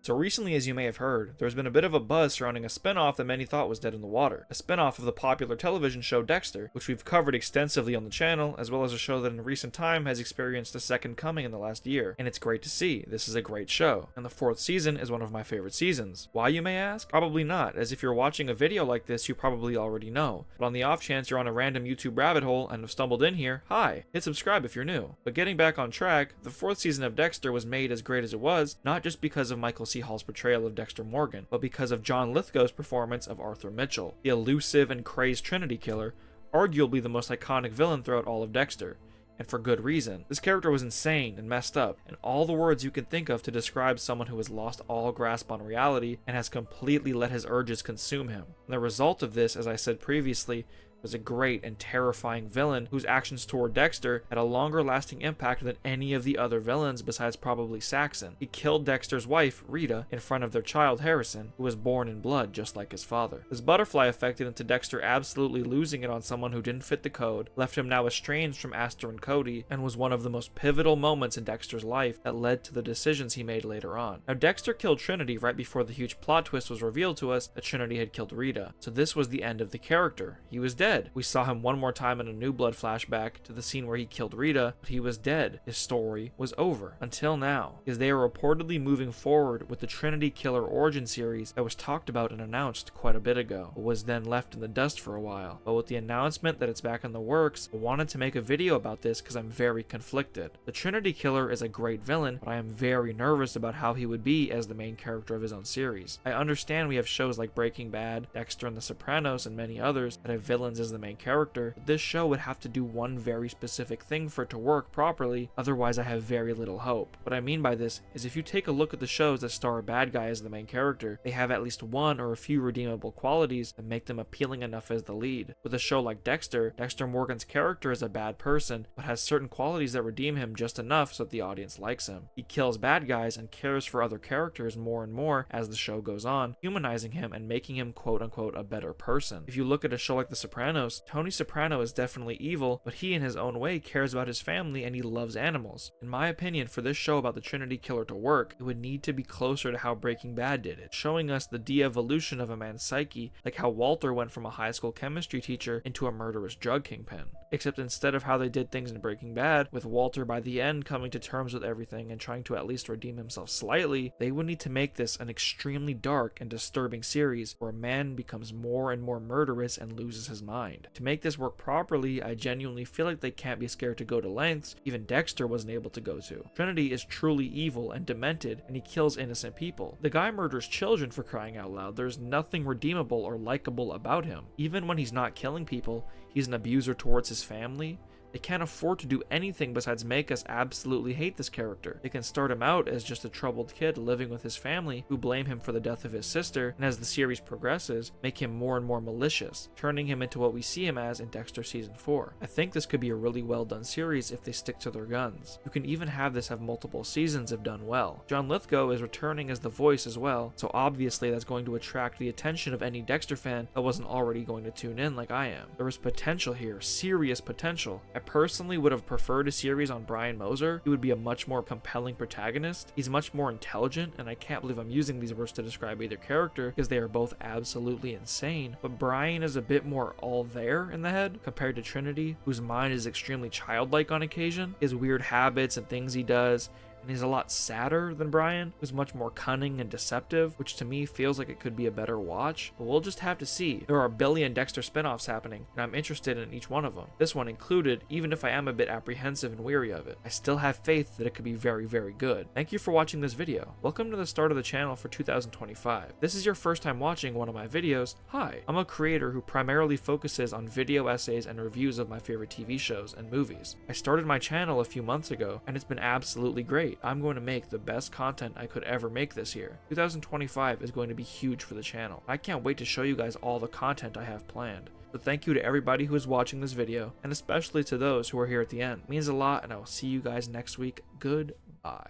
So recently, as you may have heard, there's been a bit of a buzz surrounding a spin-off that many thought was dead in the water. A spin-off of the popular television show Dexter, which we've covered extensively on the channel, as well as a show that in recent time has experienced a second coming in the last year. And it's great to see. This is a great show. And the 4th season is one of my favorite seasons. Why, you may ask? Probably not, as if you're watching a video like this, you probably already know. But on the off chance you're on a random YouTube rabbit hole and have stumbled in here, hi, hit subscribe if you're new. But getting back on track, the 4th season of Dexter was made as great as it was, not just because of Michael C. Hall's portrayal of Dexter Morgan, but because of John Lithgow's performance of Arthur Mitchell, the elusive and crazed Trinity killer, arguably the most iconic villain throughout all of Dexter. And for good reason. This character was insane and messed up, and all the words you can think of to describe someone who has lost all grasp on reality and has completely let his urges consume him. And the result of this, as I said previously, was a great and terrifying villain whose actions toward Dexter had a longer lasting impact than any of the other villains besides probably Saxon. He killed Dexter's wife, Rita, in front of their child, Harrison, who was born in blood just like his father. This butterfly affected into Dexter absolutely losing it on someone who didn't fit the code, left him now estranged from Aster and Cody, and was one of the most pivotal moments in Dexter's life that led to the decisions he made later on. Now, Dexter killed Trinity right before the huge plot twist was revealed to us that Trinity had killed Rita, so this was the end of the character. He was dead. We saw him one more time in a New Blood flashback to the scene where he killed Rita, but he was dead. His story was over. Until now, because they are reportedly moving forward with the Trinity Killer origin series that was talked about and announced quite a bit ago, but was then left in the dust for a while. But with the announcement that it's back in the works, I wanted to make a video about this because I'm very conflicted. The Trinity Killer is a great villain, but I am very nervous about how he would be as the main character of his own series. I understand we have shows like Breaking Bad, Dexter and The Sopranos, and many others that have villains as the main character, but this show would have to do one very specific thing for it to work properly, otherwise I have very little hope. What I mean by this is if you take a look at the shows that star a bad guy as the main character, they have at least one or a few redeemable qualities that make them appealing enough as the lead. With a show like Dexter, Dexter Morgan's character is a bad person, but has certain qualities that redeem him just enough so that the audience likes him. He kills bad guys and cares for other characters more and more as the show goes on, humanizing him and making him quote unquote a better person. If you look at a show like The Sopranos, Tony Soprano is definitely evil, but he in his own way cares about his family and he loves animals. In my opinion, for this show about the Trinity Killer to work, it would need to be closer to how Breaking Bad did it, showing us the de-evolution of a man's psyche, like how Walter went from a high school chemistry teacher into a murderous drug kingpin. Except instead of how they did things in Breaking Bad, with Walter by the end coming to terms with everything and trying to at least redeem himself slightly, they would need to make this an extremely dark and disturbing series where a man becomes more and more murderous and loses his mind. To make this work properly, I genuinely feel like they can't be scared to go to lengths even Dexter wasn't able to go to. Trinity is truly evil and demented, and he kills innocent people. The guy murders children, for crying out loud. There's nothing redeemable or likable about him. Even when he's not killing people, he's an abuser towards his family. They can't afford to do anything besides make us absolutely hate this character. They can start him out as just a troubled kid living with his family who blame him for the death of his sister, and as the series progresses, make him more and more malicious, turning him into what we see him as in Dexter Season 4. I think this could be a really well done series if they stick to their guns. You can even have this have multiple seasons if done well. John Lithgow is returning as the voice as well, so obviously that's going to attract the attention of any Dexter fan that wasn't already going to tune in like I am. There is potential here, serious potential. I personally would have preferred a series on Brian Moser. He would be a much more compelling protagonist. He's much more intelligent, and I can't believe I'm using these words to describe either character because they are both absolutely insane, but Brian is a bit more all there in the head compared to Trinity, whose mind is extremely childlike on occasion. His weird habits and things he does, and he's a lot sadder than Brian, who's much more cunning and deceptive, which to me feels like it could be a better watch, but we'll just have to see. There are a billion Dexter spin-offs happening, and I'm interested in each one of them. This one included, even if I am a bit apprehensive and weary of it. I still have faith that it could be very, very good. Thank you for watching this video. Welcome to the start of the channel for 2025. If this is your first time watching one of my videos, hi. I'm a creator who primarily focuses on video essays and reviews of my favorite TV shows and movies. I started my channel a few months ago, and it's been absolutely great. I'm going to make the best content I could ever make this year. 2025 is going to be huge for the channel. I can't wait to show you guys all the content I have planned. So thank you to everybody who is watching this video, and especially to those who are here at the end. It means a lot, and I will see you guys next week. Goodbye.